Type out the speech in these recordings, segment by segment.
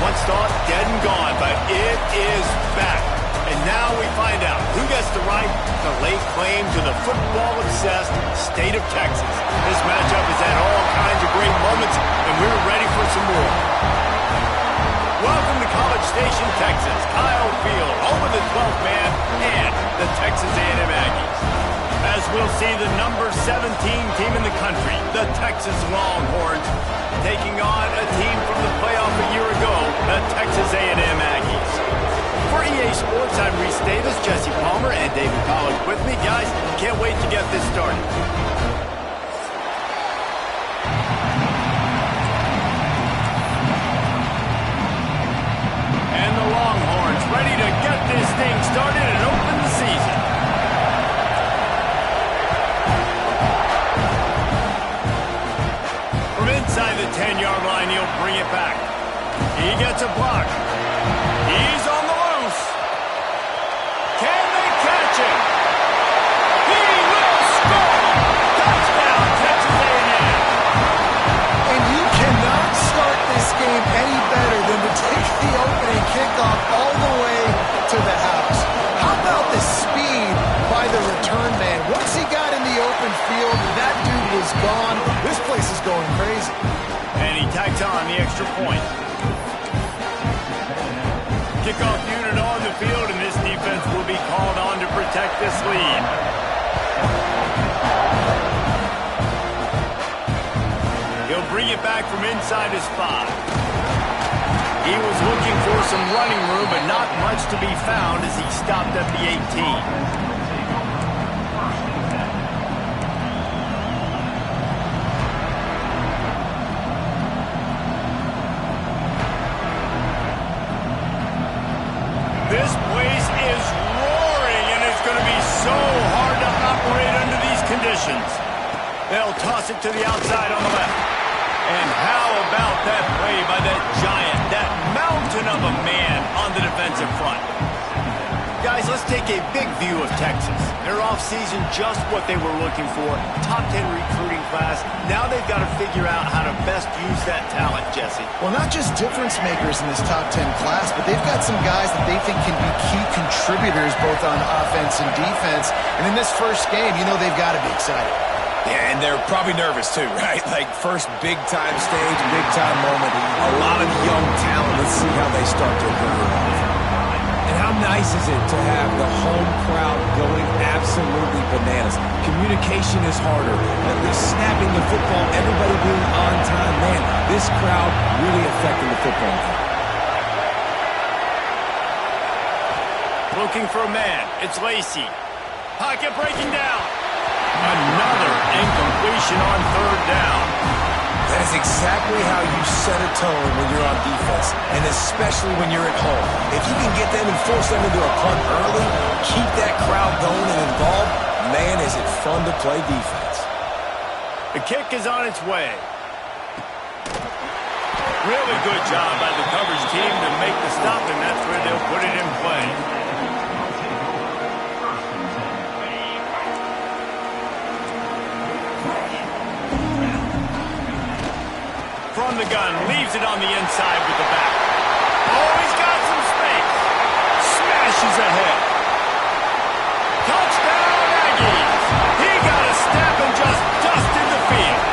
once thought dead and gone, but it is back. And now we find out who gets the right to lay claim to the football-obsessed state of Texas. This matchup has had all kinds of great moments, and we're ready for some more. Welcome to College Station, Texas, Kyle Field, home of the 12th man and the Texas A&M Aggies. As we'll see, the number 17 team in the country, the Texas Longhorns, taking on a team from the playoff a year ago, the Texas A&M Aggies. For EA Sports, I'm Reese Davis, Jesse Palmer, and David Collins with me. Guys, can't wait to get this started. And the Longhorns ready to get this thing started and open the season. From inside the 10-yard line, he'll bring it back. He gets a block. He's on the loose. Can they catch him? He will score! Touchdown, Texas A&M! And you cannot start this game any better than to take the opening kickoff all the way to the house. How about the speed by the return man? Once he got in the open field, that dude was gone. This place is going crazy. And he tacks on the extra point. Kickoff unit on the field, and this defense will be called on to protect this lead. He'll bring it back from inside his 5. He was looking for some running room, but not much to be found as he stopped at the 18. This place is roaring, and it's going to be so hard to operate under these conditions. They'll toss it to the outside on the left. And how about that play by that giant, that mountain of a man on the defensive front? Guys, let's take a big view of Texas. Their offseason just what they were looking for. Top 10 recruiting class. Now they've got to figure out how to best use that talent, Jesse. Well, not just difference makers in this top 10 class, but they've got some guys that they think can be key contributors both on offense and defense. And in this first game, you know they've got to be excited. Yeah, and they're probably nervous too, right? Like first big-time stage, big-time moment. A lot of young talent. Let's see how they start their career off. And how nice is it to have the home crowd going absolutely bananas? Communication is harder. At least snapping the football, everybody being on time. Man, this crowd really affecting the football game. Looking for a man. It's Lacey. Pocket breaking down. Another incompletion on third down. That is exactly how you set a tone when you're on defense, and especially when you're at home. If you can get them and force them into a punt early, keep that crowd going and involved, man, is it fun to play defense. The kick is on its way. Really good job by the coverage team to make the stop, and that's where they'll put it in play. From the gun, leaves it on the inside with the back. Oh, he's got some space. Smashes ahead. Touchdown, Aggies. He got a step and just dusted the field.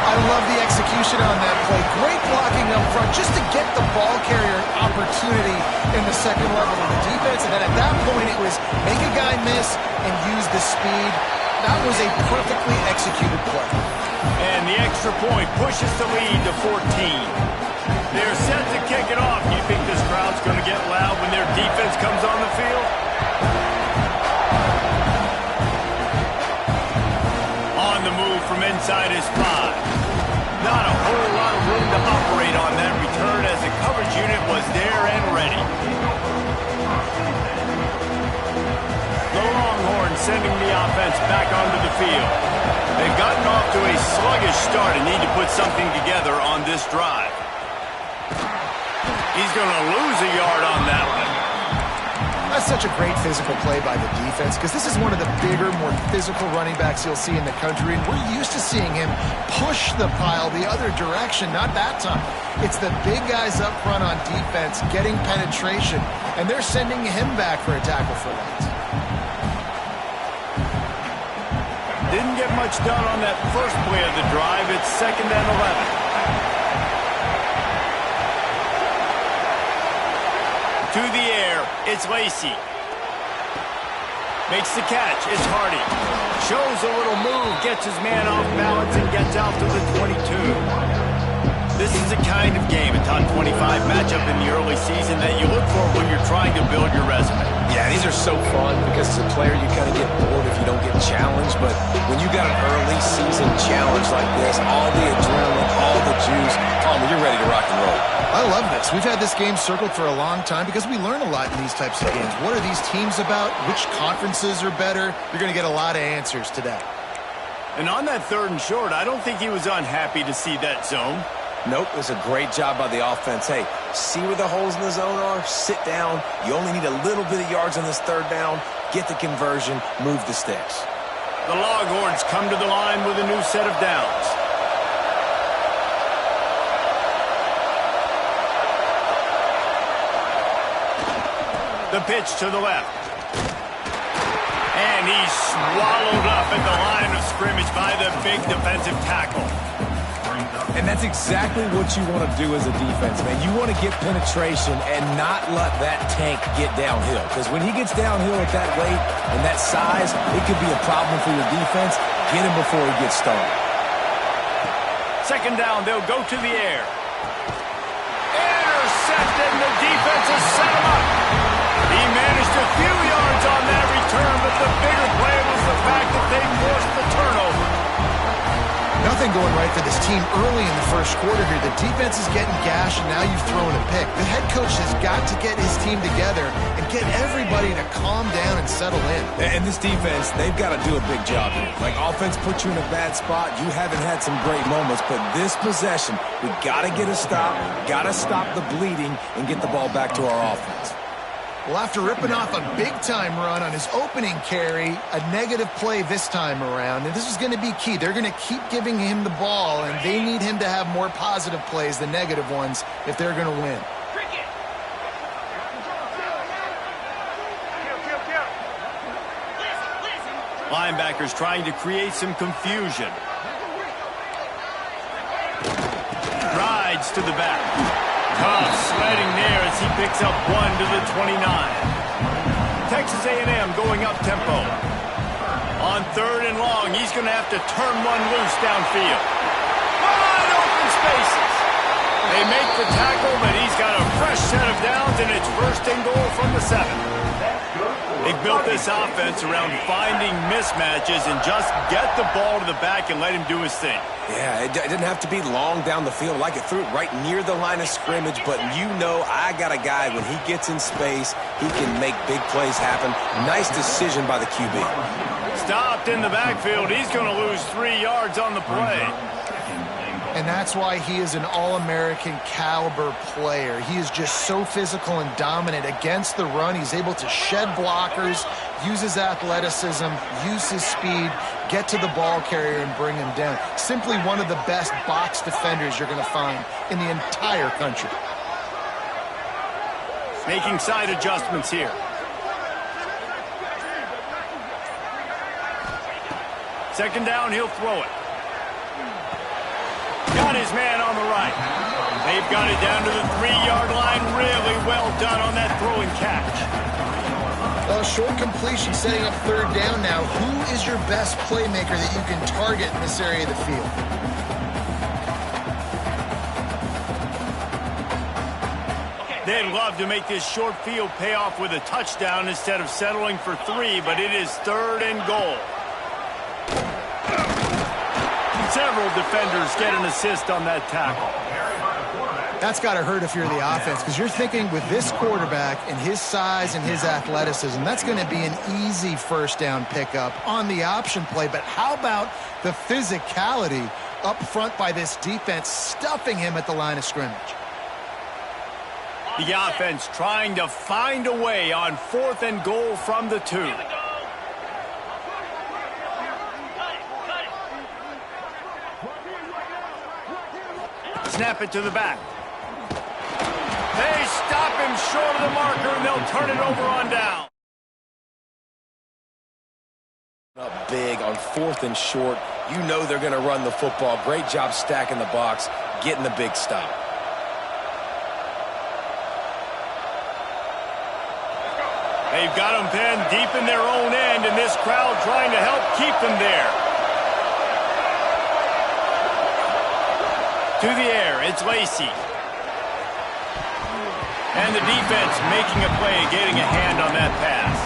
I love the execution on that play. Great blocking up front just to get the ball carrier opportunity in the second level of the defense. And then at that point, it was make a guy miss and use the speed. That was a perfectly executed play. And the extra point pushes the lead to 14. They're set to kick it off. Do you think this crowd's going to get loud when their defense comes on the field? On the move from inside his 5. Not a whole lot of room to operate on that return as the coverage unit was there and ready. The Longhorns sending the offense back onto the field. They've gotten off to a sluggish start and need to put something together on this drive. He's going to lose a yard on that one. That's such a great physical play by the defense because this is one of the bigger, more physical running backs you'll see in the country, and we're used to seeing him push the pile the other direction, not that time. It's the big guys up front on defense getting penetration, and they're sending him back for a tackle for loss. Didn't get much done on that first play of the drive. It's 2nd and 11. To the air, it's Lacey. Makes the catch, it's Hardy. Shows a little move, gets his man off balance, and gets out to the 22. This is the kind of game, a top 25 matchup in the early season that you look for when you're trying to build your resume. Yeah, these are so fun because as a player you kind of get bored if you don't get challenged, but when you got an early season challenge like this, all the adrenaline, all the juice, you're ready to rock and roll. I love this. We've had this game circled for a long time because we learn a lot in these types of games. What are these teams about? Which conferences are better? You're going to get a lot of answers today. And on that 3rd and short, I don't think he was unhappy to see that zone. Nope, it was a great job by the offense. Hey, see where the holes in the zone are? Sit down. You only need a little bit of yards on this 3rd down. Get the conversion. Move the sticks. The Longhorns come to the line with a new set of downs. The pitch to the left. And he's swallowed up at the line of scrimmage by the big defensive tackle. And that's exactly what you want to do as a defense, man. You want to get penetration and not let that tank get downhill. Because when he gets downhill at that weight and that size, it could be a problem for your defense. Get him before he gets started. 2nd down, they'll go to the air. Intercepted, and the defense has set him up. He managed a few yards on that return, but the bigger play was the fact that they forced the turnover. Nothing going right for this team early in the first quarter here. The defense is getting gashed, and now you've thrown a pick. The head coach has got to get his team together and get everybody to calm down and settle in. And this defense, they've got to do a big job here. Like, offense put you in a bad spot. You haven't had some great moments, but this possession, we got to get a stop, got to stop the bleeding, and get the ball back to our offense. Well, after ripping off a big-time run on his opening carry, a negative play this time around, and this is going to be key. They're going to keep giving him the ball, and they need him to have more positive plays than negative ones if they're going to win. Linebackers trying to create some confusion. Rides to the back. Tough sledding there as he picks up 1 to the 29. Texas A&M going up tempo. On 3rd and long, he's going to have to turn one loose downfield. Wide open spaces. They make the tackle, but he's got a fresh set of downs, and it's 1st and goal from the 7. They built this offense around finding mismatches and just get the ball to the back and let him do his thing. Yeah, it didn't have to be long down the field. Like, it threw it right near the line of scrimmage, but you know I got a guy, when he gets in space, he can make big plays happen. Nice decision by the QB. Stopped in the backfield. He's going to lose 3 yards on the play. And that's why he is an All-American caliber player. He is just so physical and dominant against the run. He's able to shed blockers, use his athleticism, use his speed, get to the ball carrier and bring him down. Simply one of the best box defenders you're going to find in the entire country. Making side adjustments here. Second down, he'll throw it. Got his man on the right. They've got it down to the 3-yard line. Really well done on that throw and catch. Short completion, setting up 3rd down now. Who is your best playmaker that you can target in this area of the field? They'd love to make this short field pay off with a touchdown instead of settling for 3, but it is 3rd and goal. Several defenders get an assist on that tackle. That's got to hurt if you're the offense, because you're thinking with this quarterback and his size and his athleticism, that's going to be an easy 1st down pickup on the option play. But how about the physicality up front by this defense, stuffing him at the line of scrimmage? The offense trying to find a way on 4th and goal from the 2. Snap it to the back. They stop him short of the marker, and they'll turn it over on down. Up big on 4th and short. You know they're going to run the football. Great job stacking the box, getting the big stop. They've got them pinned deep in their own end, and this crowd trying to help keep them there. To the air, it's Lacey. And the defense making a play, getting a hand on that pass.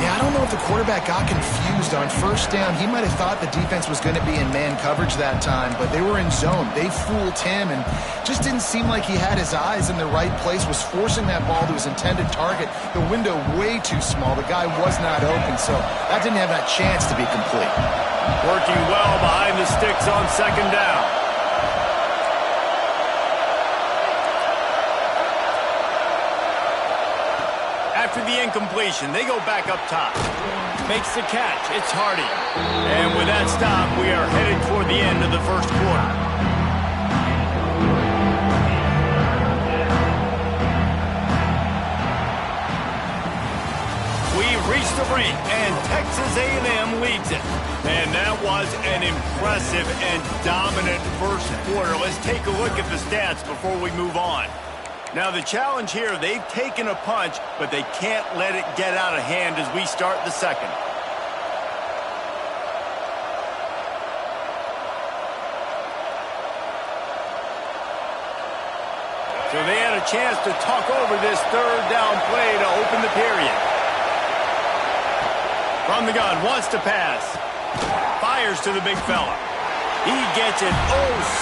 Yeah, I don't know if the quarterback got confused on 1st down. He might have thought the defense was going to be in man coverage that time, but they were in zone. They fooled him and just didn't seem like he had his eyes in the right place, was forcing that ball to his intended target. The window way too small. The guy was not open, so that didn't have that chance to be complete. Working well behind the sticks on 2nd down. After the incompletion, they go back up top. Makes the catch. It's Hardy. And with that stop, we are headed toward the end of the 1st quarter. We've reached the break, and Texas A&M leads it. And that was an impressive and dominant 1st quarter. Let's take a look at the stats before we move on. Now, the challenge here, they've taken a punch, but they can't let it get out of hand as we start the 2nd. So they had a chance to talk over this 3rd down play to open the period. From the gun, wants to pass. Fires to the big fella. He gets it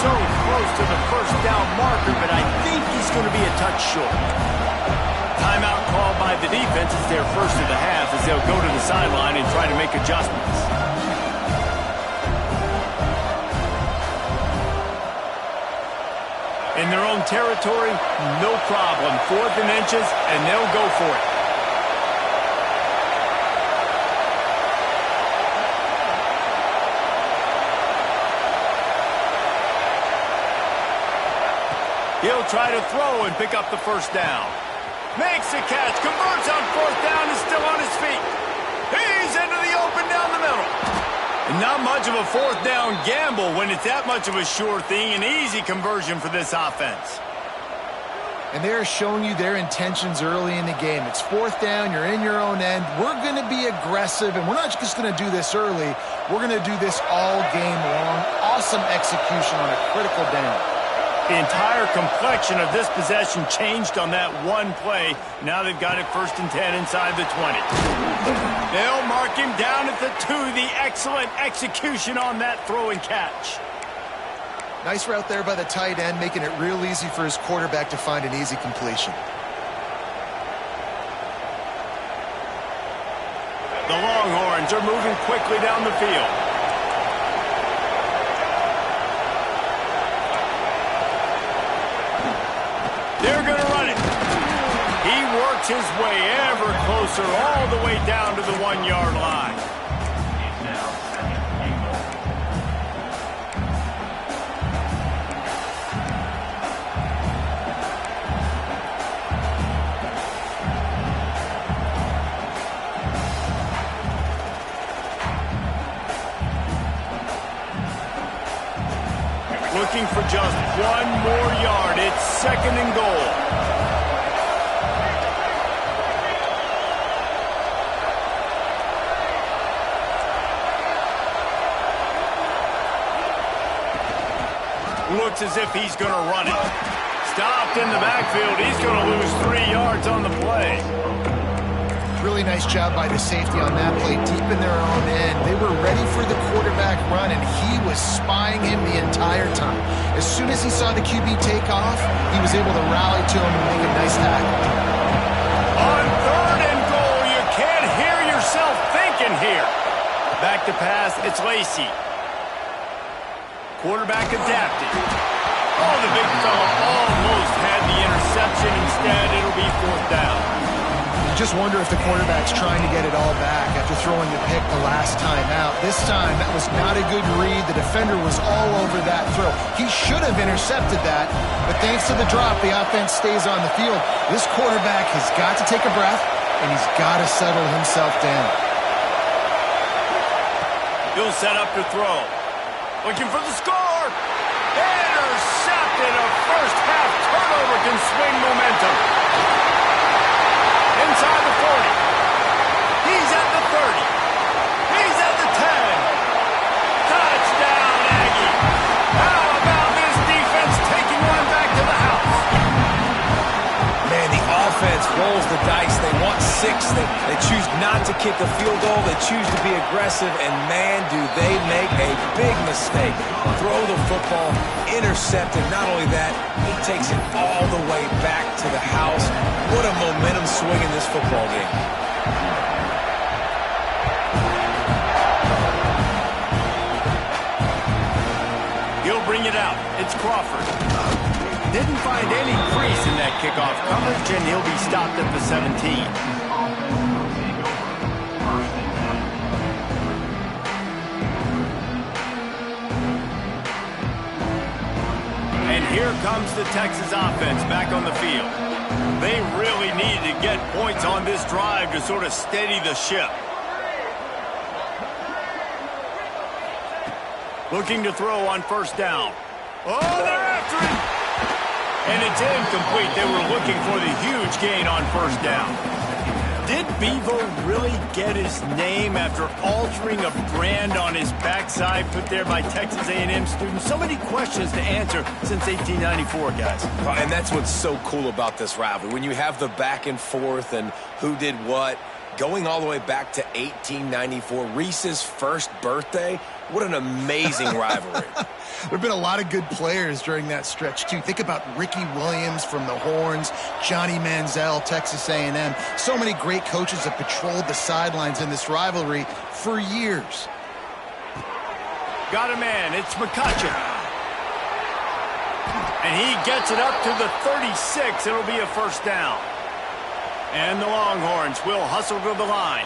so close to the 1st down marker, but I think he's going to be a touch short. Timeout called by the defense is their 1st of the half as they'll go to the sideline and try to make adjustments. In their own territory, no problem. 4th and inches, and they'll go for it. He'll try to throw and pick up the 1st down. Makes the catch, converts on 4th down, is still on his feet. He's into the open down the middle. And not much of a 4th down gamble when it's that much of a sure thing, an easy conversion for this offense. And they're showing you their intentions early in the game. It's 4th down, you're in your own end. We're going to be aggressive, and we're not just going to do this early. We're going to do this all game long. Awesome execution on a critical down. The entire complexion of this possession changed on that one play. Now they've got it 1st and 10 inside the 20. They'll mark him down at the 2. The excellent execution on that throw and catch. Nice route there by the tight end, making it real easy for his quarterback to find an easy completion. The Longhorns are moving quickly down the field. They're going to run it. He works his way ever closer all the way down to the 1-yard line. Looking for just 1 more yard. It's 2nd and goal. Looks as if he's going to run it. Stopped in the backfield. He's going to lose 3 yards on the play. Really nice job by the safety on that play, deep in their own end. They were ready for the quarterback run, and he was spying him the entire time. As soon as he saw the QB take off, he was able to rally to him and make a nice tackle. On 3rd and goal, you can't hear yourself thinking here. Back to pass, it's Lacey. Quarterback adapted. Oh, the big fella almost had the interception. option. Instead, it'll be 4th down. You just wonder if the quarterback's trying to get it all back after throwing the pick the last time out. This time, that was not a good read. The defender was all over that throw. He should have intercepted that, but thanks to the drop, the offense stays on the field. This quarterback has got to take a breath, and he's got to settle himself down. He'll set up to throw. Looking for the score. Intercepted. A first-half turnover can swing momentum. Inside the 40. He's at the 30. He's at the 10. Touchdown, Aggie. How about this defense taking one back to the house? Man, the offense rolls the dice. They want 6. They choose not to kick a field goal. They choose to be aggressive, and man, do they make a big mistake. Throw the football, intercepted. Not only that, he takes it all the way back to the house. What a momentum swing in this football game. He'll bring it out. It's Crawford. Didn't find any crease in that kickoff coverage, and he'll be stopped at the 17. And here comes the Texas offense back on the field. They really need to get points on this drive to sort of steady the ship. Looking to throw on 1st down. Oh, they're after him! And it's incomplete. They were looking for the huge gain on 1st down. Did Bevo really get his name after altering a brand on his backside put there by Texas A&M students? So many questions to answer since 1894, guys. And that's what's so cool about this rivalry. When you have the back and forth and who did what, going all the way back to 1894, Reese's first birthday, what an amazing rivalry. There have been a lot of good players during that stretch, too. Think about Ricky Williams from the Horns, Johnny Manziel, Texas A&M. So many great coaches have patrolled the sidelines in this rivalry for years. Got a man. It's McCutcheon. And he gets it up to the 36. It'll be a 1st down. And the Longhorns will hustle to the line.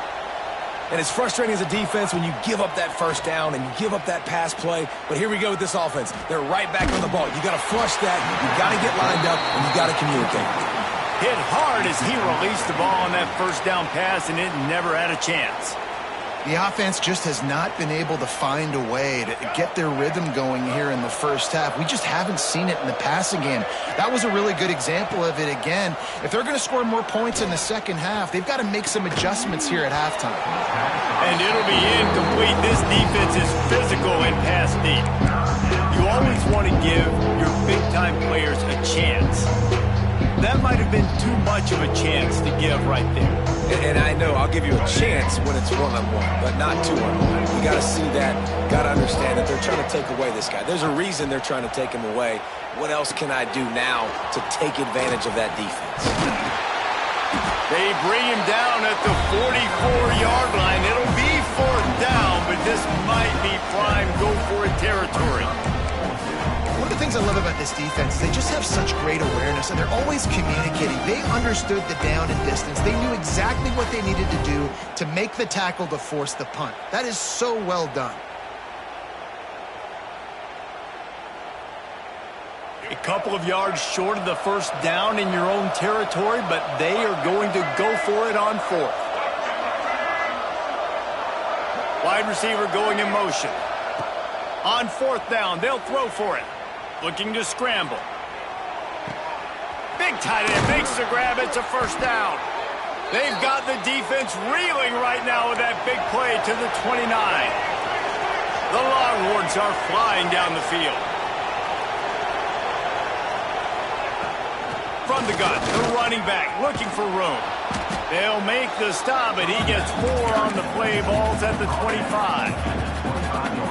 And it's frustrating as a defense when you give up that 1st down and you give up that pass play. But here we go with this offense. They're right back on the ball. You got to flush that. You got to get lined up, and you got to communicate. Hit hard as he released the ball on that 1st down pass, and it never had a chance. The offense just has not been able to find a way to get their rhythm going here in the 1st half. We just haven't seen it in the passing game. That was a really good example of it again. If they're going to score more points in the 2nd half, they've got to make some adjustments here at halftime. And it'll be incomplete. This defense is physical and pass deep. You always want to give your big-time players a chance. That might have been too much of a chance to give right there. And I know I'll give you a chance when it's one-on-one, but not two-on-one. You got to see that, got to understand that they're trying to take away this guy. There's a reason they're trying to take him away. What else can I do now to take advantage of that defense? They bring him down at the 44-yard line. It'll be 4th down, but this might be prime go-for-it territory. One of the things I love about this defense is they just have such great awareness, and they're always communicating. They understood the down and distance. They knew exactly what they needed to do to make the tackle to force the punt. That is so well done. A couple of yards short of the 1st down in your own territory, but they are going to go for it on 4th. Wide receiver going in motion. On 4th down, they'll throw for it. Looking to scramble. Big tight end makes the grab. It's a 1st down. They've got the defense reeling right now with that big play to the 29. The Longhorns are flying down the field. From the gun, the running back looking for room. They'll make the stop, and he gets 4 on the play. Ball's at the 25.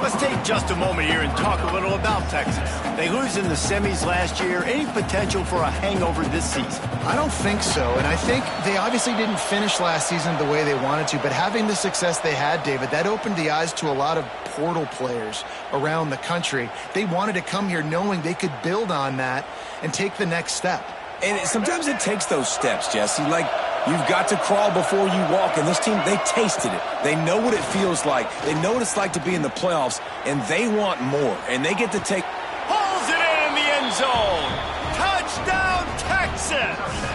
Let's take just a moment here and talk a little about Texas. They lose in the semis last year. Any potential for a hangover this season? I don't think so, and I think they obviously didn't finish last season the way they wanted to, but having the success they had, David, that opened the eyes to a lot of portal players around the country. They wanted to come here knowing they could build on that and take the next step. And sometimes it takes those steps, Jesse. Like, you've got to crawl before you walk. And this team, they tasted it. They know what it feels like. They know what it's like to be in the playoffs, and they want more. And they get to take... Pulls it in the end zone. Touchdown, Texas!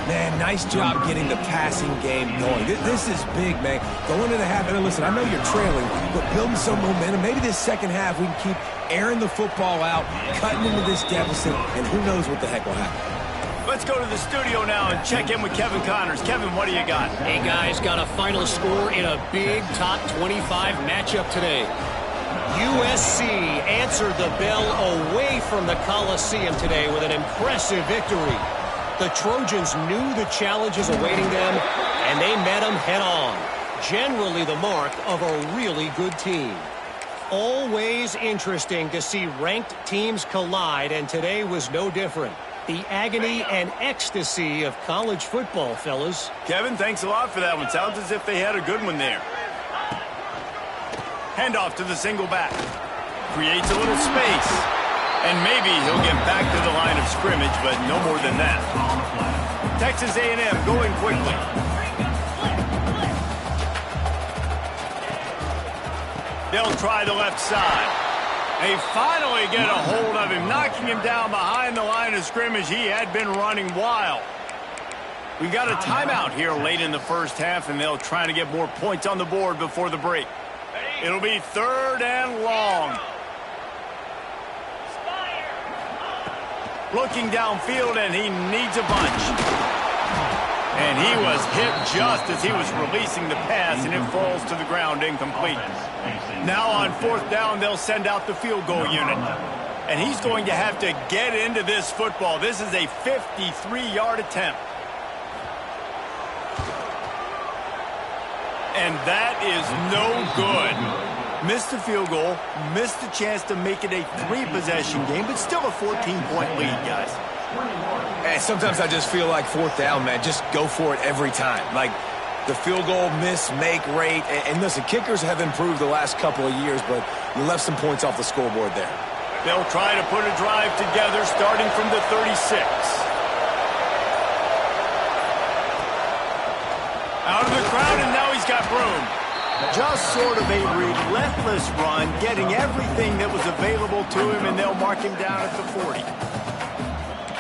Man, nice job getting the passing game going. This is big, man. Going into the half, and listen, I know you're trailing, but building some momentum. Maybe this second half we can keep airing the football out, cutting into this deficit, and who knows what the heck will happen. Let's go to the studio now and check in with Kevin Connors. Kevin, what do you got? Hey, guys, got a final score in a big top 25 matchup today. USC answered the bell away from the Coliseum today with an impressive victory. The Trojans knew the challenges awaiting them, and they met them head-on. Generally the mark of a really good team. Always interesting to see ranked teams collide, and today was no different. The agony and ecstasy of college football, fellas. Kevin, thanks a lot for that one. Sounds as if they had a good one there. Handoff to the single back. Creates a little space. And maybe he'll get back to the line of scrimmage, but no more than that. Texas A&M going quickly. They'll try the left side. They finally get a hold of him, knocking him down behind the line of scrimmage. He had been running wild. We got a timeout here late in the first half, and they'll try to get more points on the board before the break. It'll be 3rd and long. Looking downfield, and he needs a bunch. And he was hit just as he was releasing the pass, and it falls to the ground incomplete. Now on 4th down, they'll send out the field goal unit. And he's going to have to get into this football. This is a 53-yard attempt. And that is no good. Missed the field goal, missed the chance to make it a 3-possession game, but still a 14-point lead, guys. And sometimes I just feel like 4th down, man, just go for it every time. Like the field goal miss-make rate. And listen, kickers have improved the last couple of years, but you left some points off the scoreboard there. They'll try to put a drive together starting from the 36. Out of the crowd, and now he's got room. Just sort of a relentless run, getting everything that was available to him, and they'll mark him down at the 40.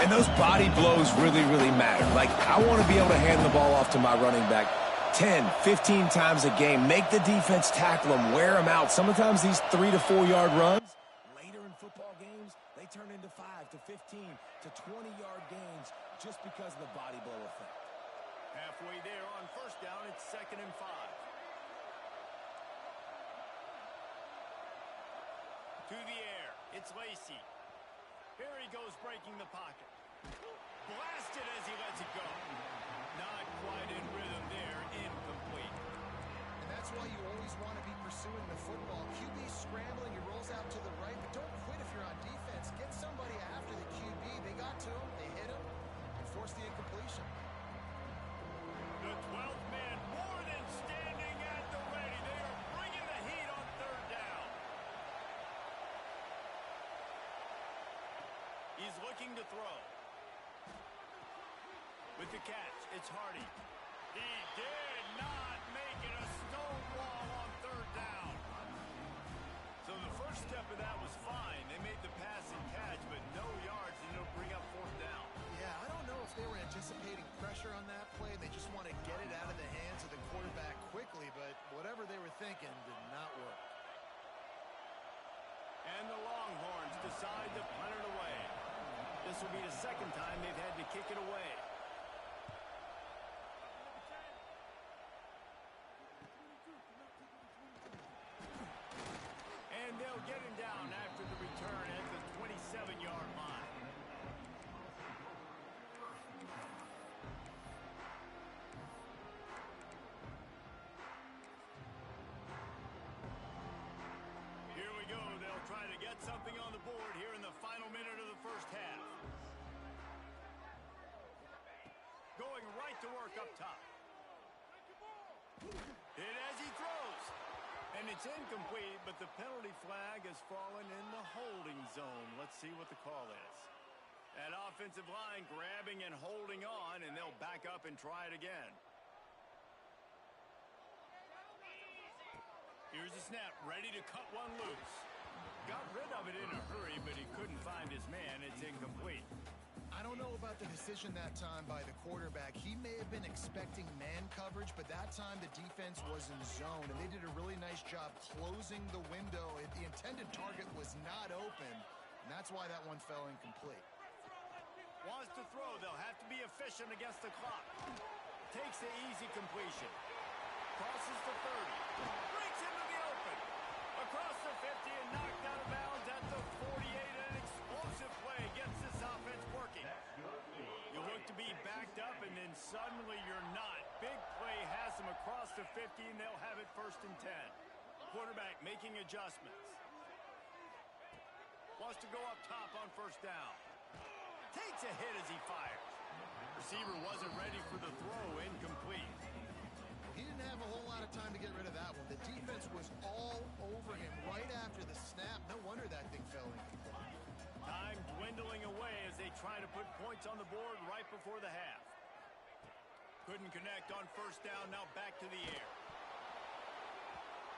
And those body blows really, really matter. Like, I want to be able to hand the ball off to my running back 10, 15 times a game. Make the defense tackle him, wear him out. Sometimes these 3 to 4 yard runs, later in football games, they turn into 5 to 15 to 20-yard gains just because of the body blow effect. Halfway there on 1st down, it's 2nd and 5. To the air, it's Lacey. Here he goes breaking the pocket. Blasted as he lets it go. Not quite in rhythm there, incomplete. And that's why you always want to be pursuing the football. QB's scrambling, he rolls out to the right, but don't quit if you're on defense. Get somebody after the QB. They got to him, they hit him, and forced the incompletion. The 12th man more than standing at the ready. They are bringing the heat on 3rd down. He's looking to throw. With the catch, it's Hardy. He did not make it. A stone wall on 3rd down. So the first step of that was fine. They made the pass and catch, but no yards, and it'll bring up 4th down. Yeah, I don't know if they were anticipating pressure on that play. They just want to get it out of the hands of the quarterback quickly, but whatever they were thinking did not work. And the Longhorns decide to punt it away. This will be the 2nd time they've had to kick it away. And they'll get him down after the return at the 27-yard line. Here we go. They'll try to get something on the board here in the final minute of the first half. Going right to work up top. Hit as he throws. And it's incomplete, but the penalty flag has fallen in the holding zone. Let's see what the call is. That offensive line grabbing and holding on, and they'll back up and try it again. Here's the snap, ready to cut one loose. Got rid of it in a hurry, but he couldn't find his man. It's incomplete. I don't know about the decision that time by the quarterback. He may have been expecting man coverage, but that time the defense was in zone, and they did a really nice job closing the window. The intended target was not open, and that's why that one fell incomplete. Wants to throw. They'll have to be efficient against the clock. Takes the easy completion. Crosses the 30. Breaks into the open. Across the 50 and knocked out of bounds at the 48. An explosive play gets this offense working. You look to be backed up, and then suddenly you're not. Big play has them across the 50, and they'll have it 1st and 10. Quarterback making adjustments. Wants to go up top on 1st down. Takes a hit as he fires. Receiver wasn't ready for the throw. Incomplete. He didn't have a whole lot of time to get rid of that one. The defense was all over him right after the snap. No wonder that thing fell incomplete. Time dwindling away as they try to put points on the board right before the half. Couldn't connect on 1st down. Now back to the air.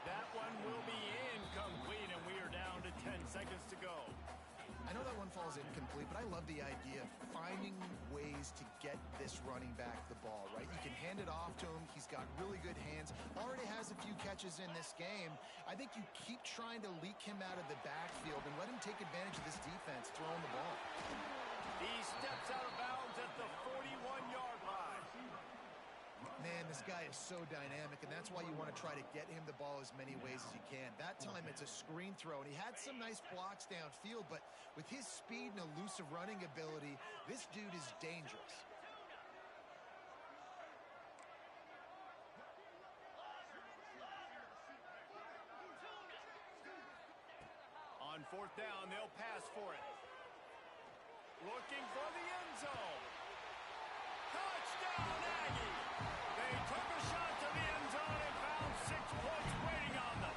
That one will be incomplete, and we are down to 10 seconds to go. I know that one falls incomplete, but I love the idea of finding ways to get this running back the ball, right? You can hand it off to him. He's got really good hands. Already has a few catches in this game. I think you keep trying to leak him out of the backfield and let him take advantage of this defense throwing the ball. He steps out of bounds at the 41-yard line. Man, this guy is so dynamic, and that's why you want to try to get him the ball as many ways as you can. That time, it's a screen throw, and he had some nice blocks downfield, but with his speed and elusive running ability, this dude is dangerous. On 4th down, they'll pass for it. Looking for the end zone. Touchdown, Aggie! They took a shot to the end zone and found 6 points waiting on them.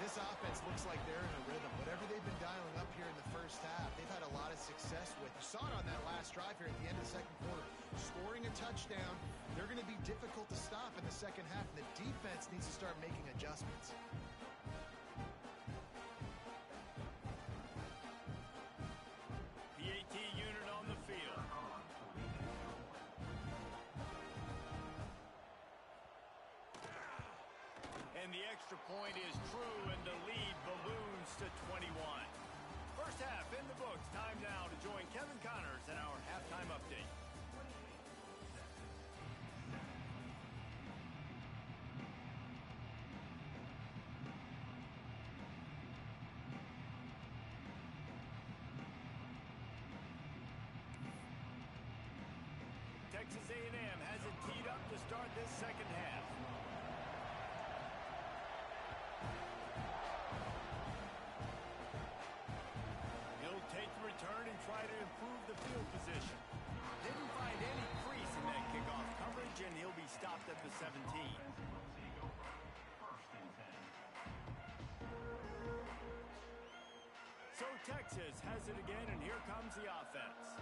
This offense looks like they're in a rhythm. Whatever they've been dialing up here in the 1st half, they've had a lot of success with. You saw it on that last drive here at the end of the 2nd quarter. Scoring a touchdown, they're going to be difficult to stop in the 2nd half, and the defense needs to start making adjustments. PAT unit on the field. And the extra point is true, and the lead balloons to 21. 1st half in the books. Time now to join Kevin Connors in our halftime update. Texas A&M has it teed up to start this 2nd half. Take the return and try to improve the field position. Didn't find any crease in that kickoff coverage, and he'll be stopped at the 17. So Texas has it again, and here comes the offense.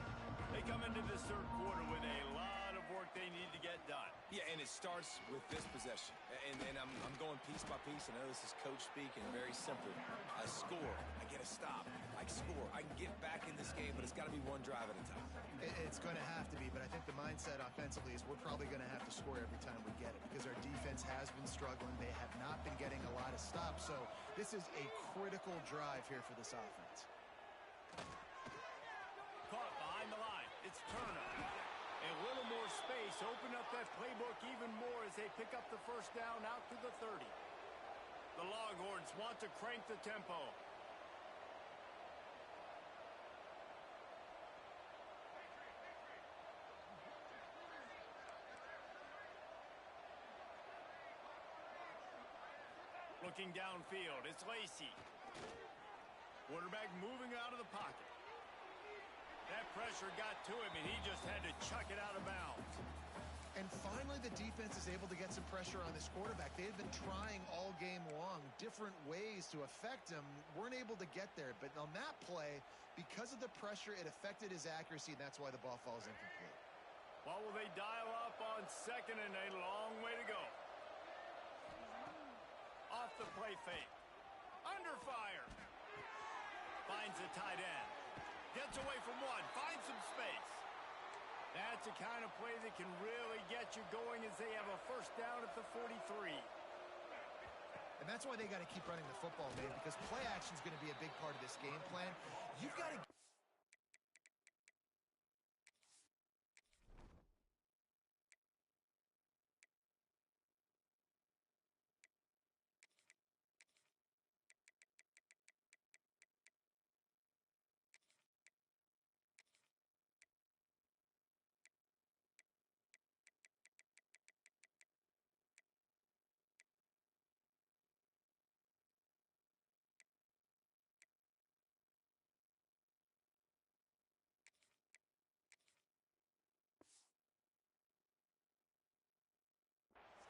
They come into this 3rd quarter with a lot of work they need to get done. Yeah, and it starts with this possession. And I'm going piece by piece. I know this is coach speaking, very simple. I score. I get a stop. I score. I can get back in this game, but it's got to be one drive at a time. It's going to have to be, but I think the mindset offensively is we're probably going to have to score every time we get it because our defense has been struggling. They have not been getting a lot of stops, so this is a critical drive here for this offense. Caught behind the line. It's Turner. A little more space. Open up that playbook even more as they pick up the 1st down out to the 30. The Longhorns want to crank the tempo. Looking downfield, it's Lacey. Quarterback moving out of the pocket. That pressure got to him, and he just had to chuck it out of bounds. And finally, the defense is able to get some pressure on this quarterback. They had been trying all game long different ways to affect him, weren't able to get there. But on that play, because of the pressure, it affected his accuracy, and that's why the ball falls incomplete. Well, will they dial up on second and a long way to go? Off the play fake. Under fire. Finds the tight end. Gets away from one. Finds some space. That's the kind of play that can really get you going as they have a first down at the 43. And that's why they got to keep running the football, man, because play action is going to be a big part of this game plan. You've got to...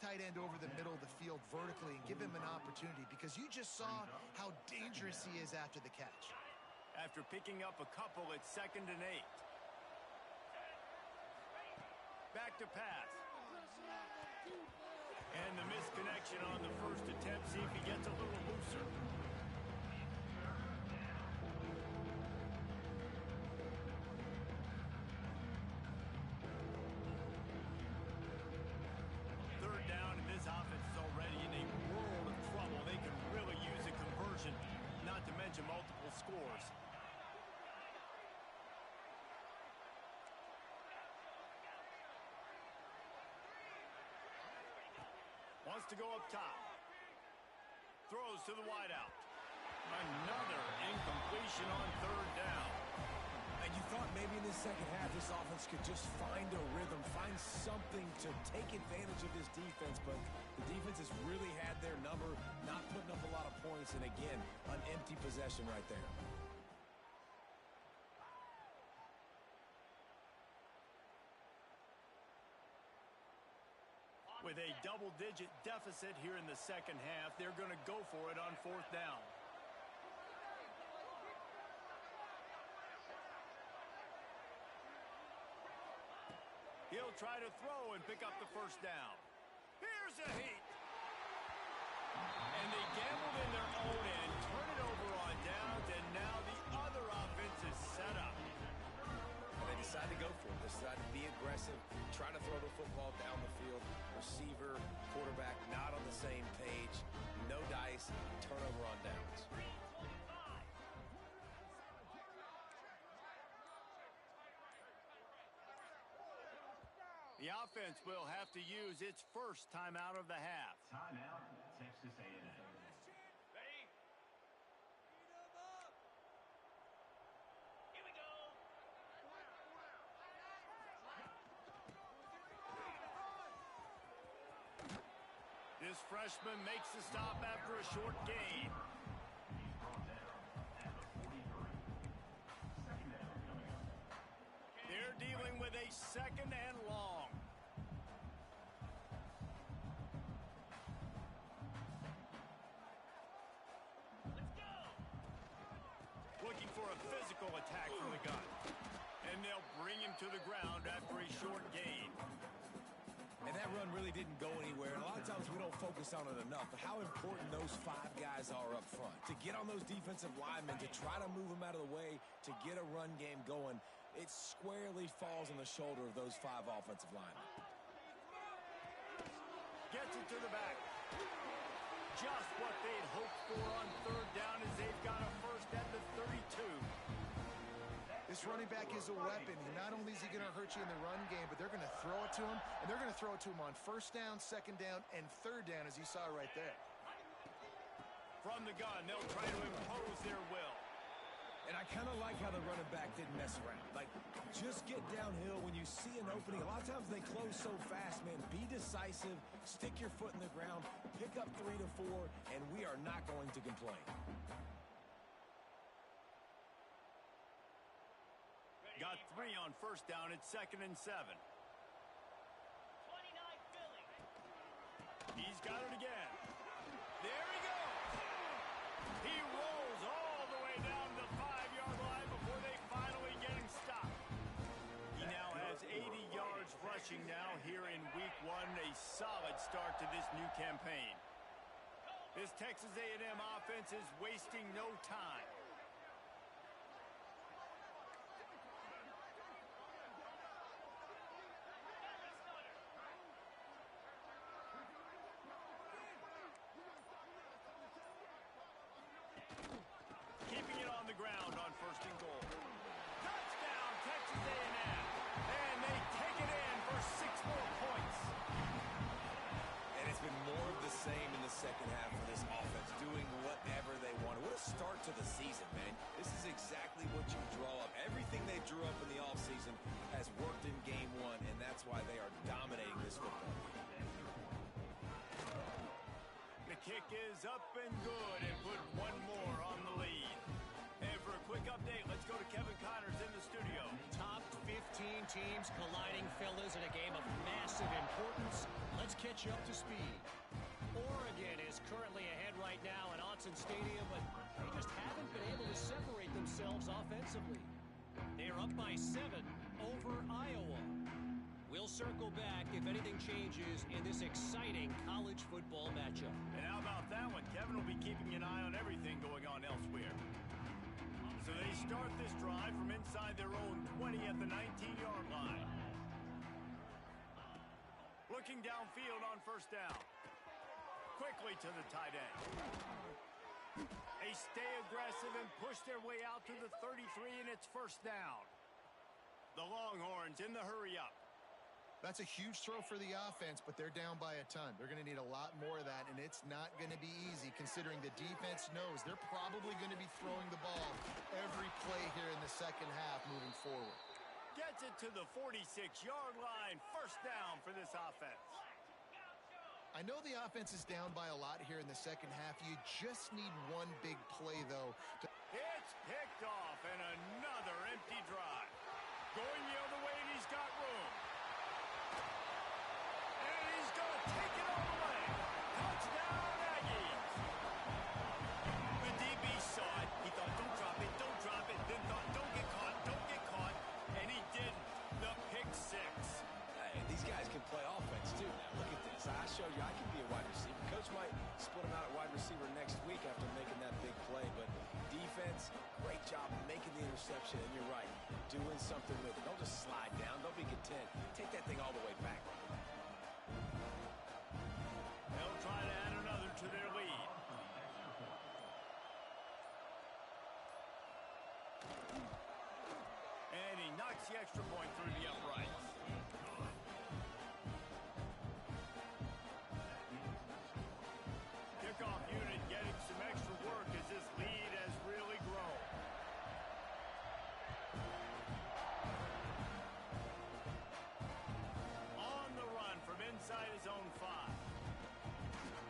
tight end over the middle of the field vertically and give him an opportunity, because you just saw how dangerous he is after the catch. After picking up a couple, it's 2nd and 8. Back to pass. And the misconnection on the first attempt. See if he gets a little looser. This offense is already in a world of trouble. They can really use a conversion, not to mention multiple scores. Wants to go up top. Throws to the wideout. Another incompletion on 3rd down. And you thought maybe in the second half this offense could just find a rhythm, find something to take advantage of this defense, but the defense has really had their number, not putting up a lot of points, and again, an empty possession right there. With a double-digit deficit here in the second half, they're going to go for it on 4th down. He'll try to throw and pick up the first down. Here's a heat. And they gambled in their own end, turn it over on downs, and now the other offense is set up. And they decide to go for it. They decide to be aggressive, try to throw the football down the field. Receiver, quarterback, not on the same page. No dice, turnover on downs. The offense will have to use its first timeout of the half. Timeout, Texas A&M. Ready? Here we go. This freshman makes the stop after a short gain. He's brought down at the 43. 2nd down coming up. They're dealing with a 2nd and long. Let's go. Looking for a physical attack from the gun. And they'll bring him to the ground after a short gain. And that run really didn't go anywhere. And a lot of times we don't focus on it enough, but how important those 5 guys are up front. To get on those defensive linemen, to try to move them out of the way, to get a run game going, it squarely falls on the shoulder of those 5 offensive linemen. Gets it to the back. Just what they'd hoped for on 3rd down as they've got a first at the 32. This running back is a weapon. Not only is he going to hurt you in the run game, but they're going to throw it to him, and they're going to throw it to him on 1st down, 2nd down, and 3rd down, as you saw right there. From the gun, they'll try to impose their will. And I kind of like how the running back didn't mess around. Like, just get downhill when you see an opening. A lot of times they close so fast, man. Be decisive, stick your foot in the ground, pick up 3 to 4, and we are not going to complain. Got 3 on 1st down at 2nd and 7. He's got it again. There he goes. He rolls all the way down to the 5-yard line before they finally get him stopped. He now has 80 yards rushing now here in week 1, a solid start to this new campaign. This Texas A&M offense is wasting no time. Keeping it on the ground on 1st and goal. Touchdown, Texas A&M. And they take it in for 6 more points. And it's been more of the same in the second half for this offense, doing whatever they wanted. What a start to the season, man. This is exactly what you draw up. Everything they drew up in the offseason has worked in game 1, and that's why they are dominating this football game. The kick is up and good and put 1 more on the lead. And for a quick update, let's go to Kevin Connors in the studio. Top 15 teams colliding, fellas, in a game of massive importance. Let's catch you up to speed. Oregon is currently ahead right now in Autzen Stadium, but they just haven't been able to separate themselves offensively. They are up by 7 over Iowa. We'll circle back if anything changes in this exciting college football matchup. And how about that one? Kevin will be keeping an eye on everything going on elsewhere. So they start this drive from inside their own 20 at the 19-yard line. Looking downfield on 1st down. Quickly to the tight end. They stay aggressive and push their way out to the 33, and it's 1st down. The Longhorns in the hurry-up. That's a huge throw for the offense, but they're down by a ton. They're going to need a lot more of that, and it's not going to be easy considering the defense knows they're probably going to be throwing the ball every play here in the second half moving forward. Gets it to the 46-yard line. 1st down for this offense. I know the offense is down by a lot here in the second half. You just need one big play, though. It's picked off, and another empty drive. Going the other way, and he's got room. And he's going to take it all the way. Touchdown, Aggies. The DB saw it. He thought, don't drop it, don't drop it. Then thought, don't get caught, don't get caught. And he didn't. The pick 6. Hey, these guys can play offense, too. Now, look at this. I showed you I can be a wide receiver. Coach might split him out at wide receiver next week after making that big play. But defense, great job making the interception. And you're right, doing something with it. Don't just slide down. Don't be content. Take that thing all the way back. They'll try to add another to their lead. And he knocks the extra point through the uprights. Kickoff unit getting some extra work as this lead has really grown. On the run from inside his own 5.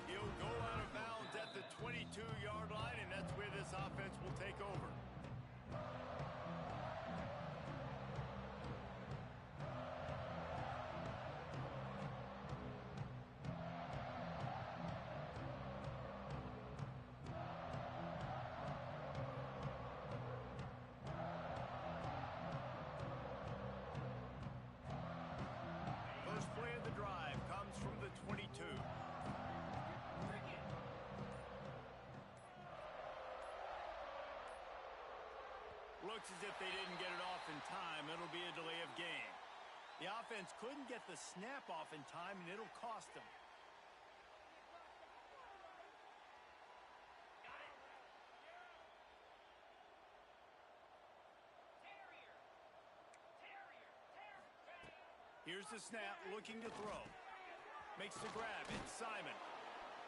He'll go out of bounds at the 22-yard line, and that's where this offense will take over. From the 22. Looks as if they didn't get it off in time. It'll be a delay of game. The offense couldn't get the snap off in time, and it'll cost them. Here's the snap, looking to throw. Makes the grab, it's Simon.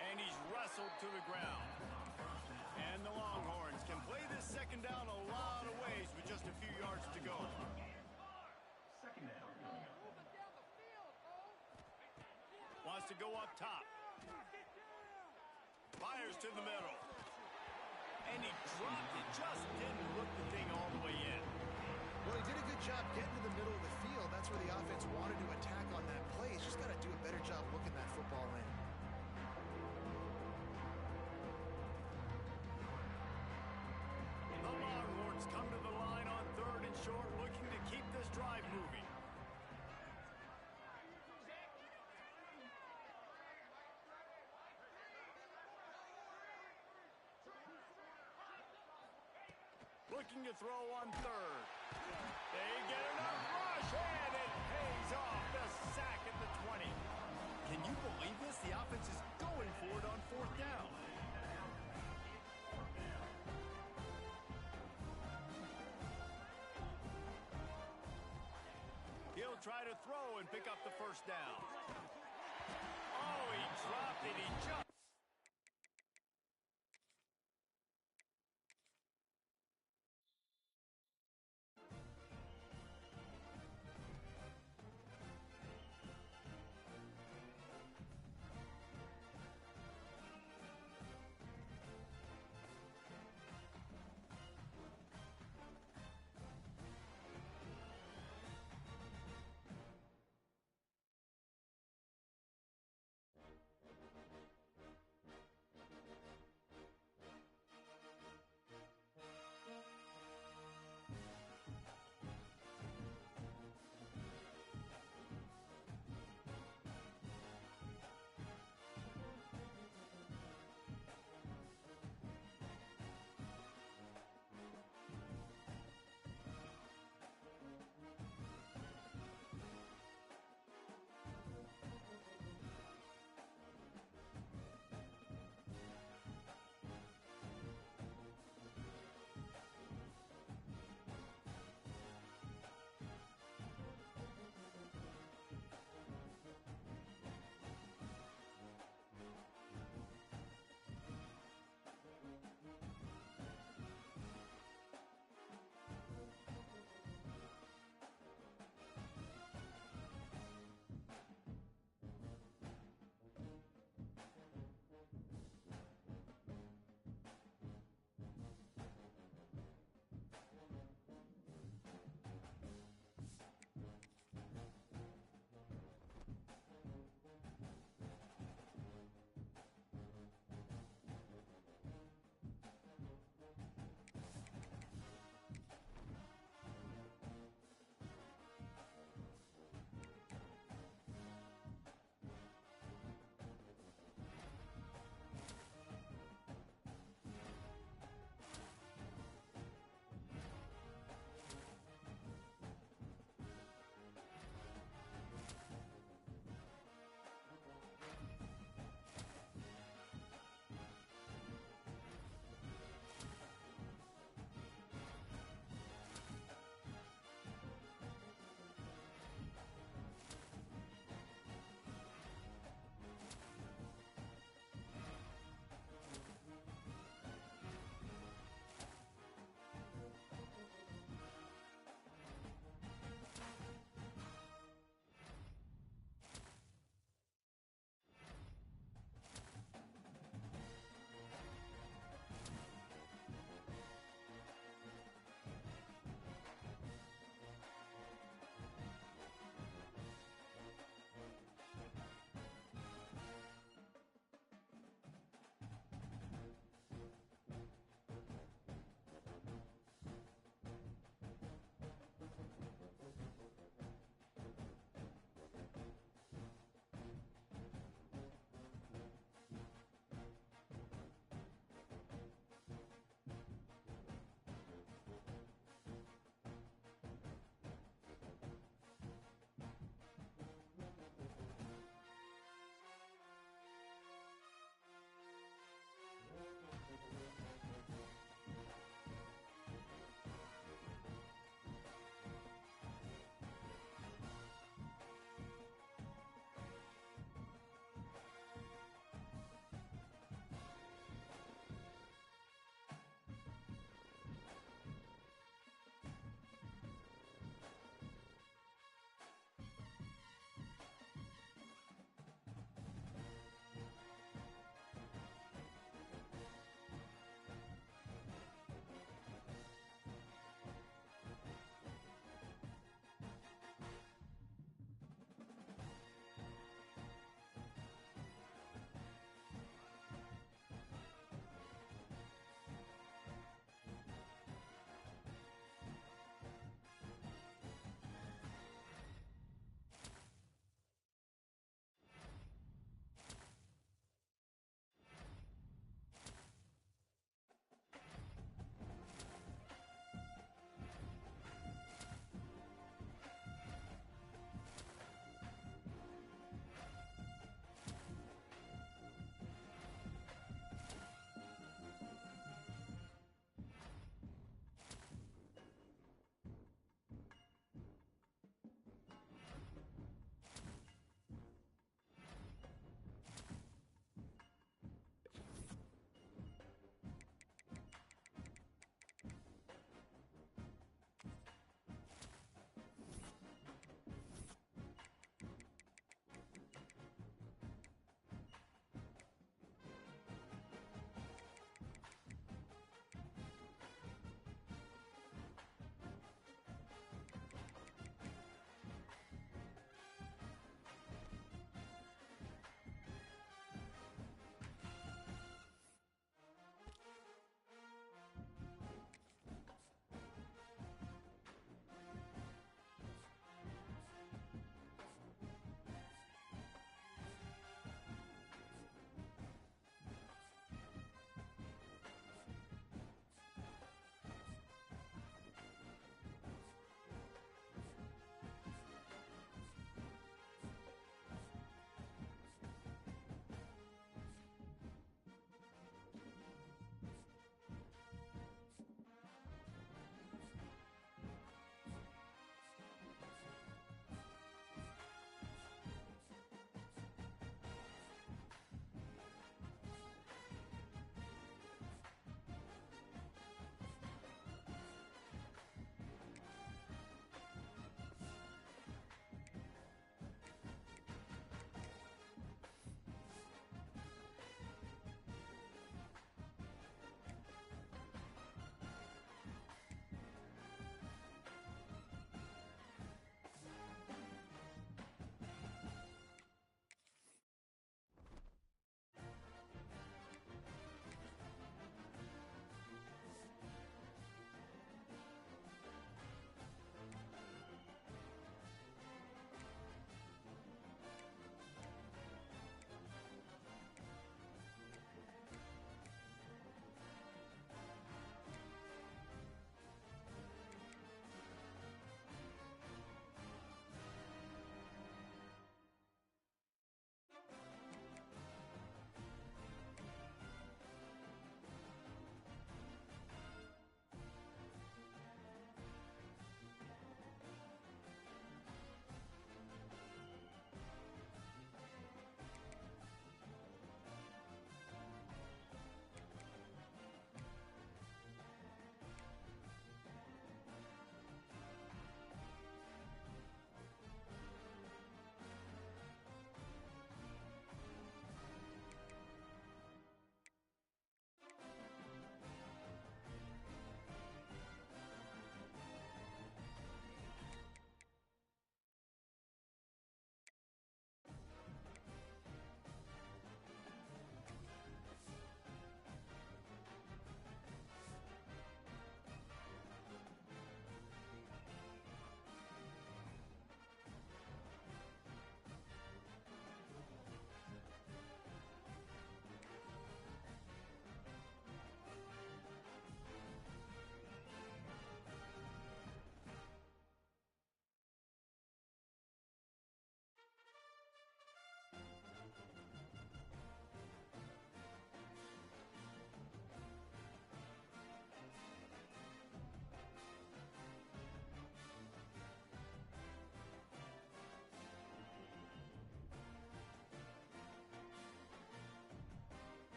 And he's wrestled to the ground. And the Longhorns can play this 2nd down a lot of ways with just a few yards to go. 2nd down. Wants to go up top. Fires to the middle. And he dropped it, just didn't look the thing all the way in. Well, he did a good job getting to the middle of the field. That's where the offense wanted to attack on that play. He's just got to do a better job looking that football in. looking to throw on third. They get enough rush, and it pays off. The sack at the 20. Can you believe this? The offense is going for it on fourth down. He'll try to throw and pick up the first down. Oh, he dropped it. He just